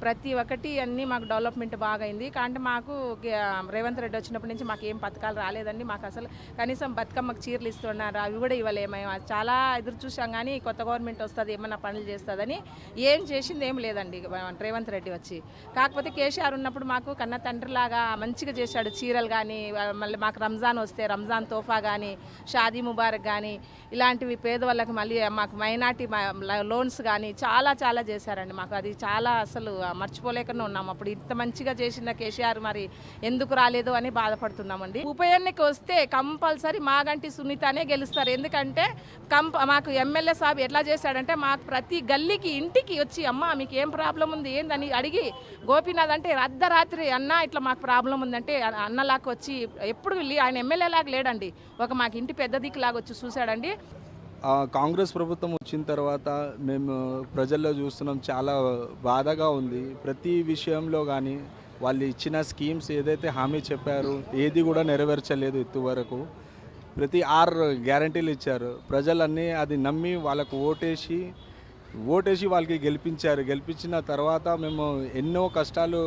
ప్రతి ఒక్కటి అన్నీ మాకు డెవలప్మెంట్ బాగా అయింది. కానీ మాకు రేవంత్ రెడ్డి వచ్చినప్పటి నుంచి మాకు ఏం పథకాలు రాలేదండి. మాకు అసలు కనీసం బతుకమ్మకు చీరలు ఇస్తున్నారు, అవి కూడా ఇవ్వలేము. మేము చాలా ఎదురు చూసాం కానీ కొత్త గవర్నమెంట్ వస్తుంది ఏమన్నా పనులు చేస్తుందని, ఏం చేసింది ఏం లేదండి రేవంత్ రెడ్డి వచ్చి. కాకపోతే కేసీఆర్ ఉన్నప్పుడు మాకు కన్న తండ్రిలాగా మంచిగా చేశాడు. చీరలు కానీ, మళ్ళీ మాకు రంజాన్ వస్తే రంజాన్ తోఫా కానీ, షాదీ ముబారక్ కానీ, ఇలాంటివి పేదవాళ్ళకి మళ్ళీ మాకు మైనార్టీ లోన్స్ కానీ చాలా చాలా చేశారండి. మాకు అది చాలా అసలు మర్చిపోలేకనే ఉన్నాము. అప్పుడు ఇంత మంచిగా చేసిన కేసీఆర్ మరి ఎందుకు రాలేదు అని బాధపడుతున్నామండి. ఉప ఎన్నిక వస్తే కంపల్సరీ మాగంటి సునీతనే గెలుస్తారు. ఎందుకంటే మాకు ఎమ్మెల్యే సాబ్ ఎట్లా చేశాడంటే, మాకు ప్రతి గల్లీకి ఇంటికి వచ్చి అమ్మ మీకు ఏం ప్రాబ్లం ఉంది ఏందని అడిగి, గోపీనాథ్ అంటే అర్ధరాత్రి అన్న ఇట్లా మాకు ప్రాబ్లం ఉందంటే అన్నలాగా వచ్చి ఎప్పుడు ఆయన ఎమ్మెల్యేలాగా లేడండి, ఒక మాకు ఇంటి పెద్ద దిక్కులాగా వచ్చి చూశాడండి. కాంగ్రెస్ ప్రభుత్వం వచ్చిన తర్వాత మేము ప్రజల్లో చూస్తున్నాం, చాలా బాధగా ఉంది. ప్రతి విషయంలో కానీ వాళ్ళు ఇచ్చిన స్కీమ్స్ ఏదైతే హామీ చెప్పారు ఏది కూడా నెరవేర్చలేదు. ఇంతవరకు ప్రతి 6 గ్యారంటీలు ఇచ్చారు. ప్రజలన్నీ అది నమ్మి వాళ్ళకు ఓటేసి వాళ్ళకి గెలిపించారు. గెలిపించిన తర్వాత మేము ఎన్నో కష్టాలు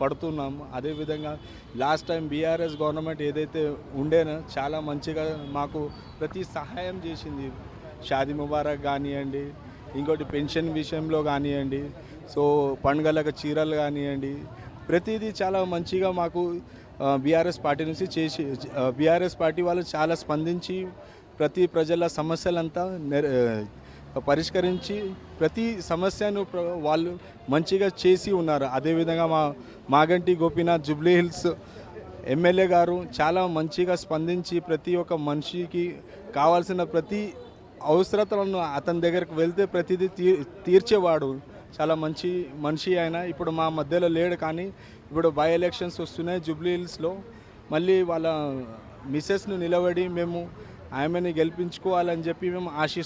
పడుతున్నాం. అదేవిధంగా లాస్ట్ టైం బీఆర్ఎస్ గవర్నమెంట్ ఏదైతే ఉండేనో చాలా మంచిగా మాకు ప్రతి సహాయం చేసింది. షాదీ ముబారక్ కానివ్వండి, ఇంకోటి పెన్షన్ విషయంలో కానివ్వండి, సో పండుగలకు చీరలు కానివ్వండి, ప్రతిదీ చాలా మంచిగా మాకు బీఆర్ఎస్ పార్టీ నుంచి బీఆర్ఎస్ పార్టీ వాళ్ళు చాలా స్పందించి ప్రతి ప్రజల సమస్యలంతా పరిష్కరించి ప్రతి సమస్యను వాళ్ళు మంచిగా చేసి ఉన్నారు. అదేవిధంగా Maganti Gopinath Jubilee hills MLA గారు చాలా మంచిగా స్పందించి ప్రతి ఒక్క మనిషికి కావాల్సిన ప్రతి అవసరతలను అతని దగ్గరకు వెళ్తే ప్రతిదీ తీర్చేవాడు. చాలా మంచి మనిషి ఆయన. ఇప్పుడు మా మధ్యలో లేడు, కానీ ఇప్పుడు బై ఎలక్షన్స్ వస్తున్నాయి జూబ్లీ హిల్స్లో. మళ్ళీ వాళ్ళ మిస్సెస్ను నిలబడి మేము ఆమెని గెలిపించుకోవాలని చెప్పి మేము ఆశిస్తున్నాం.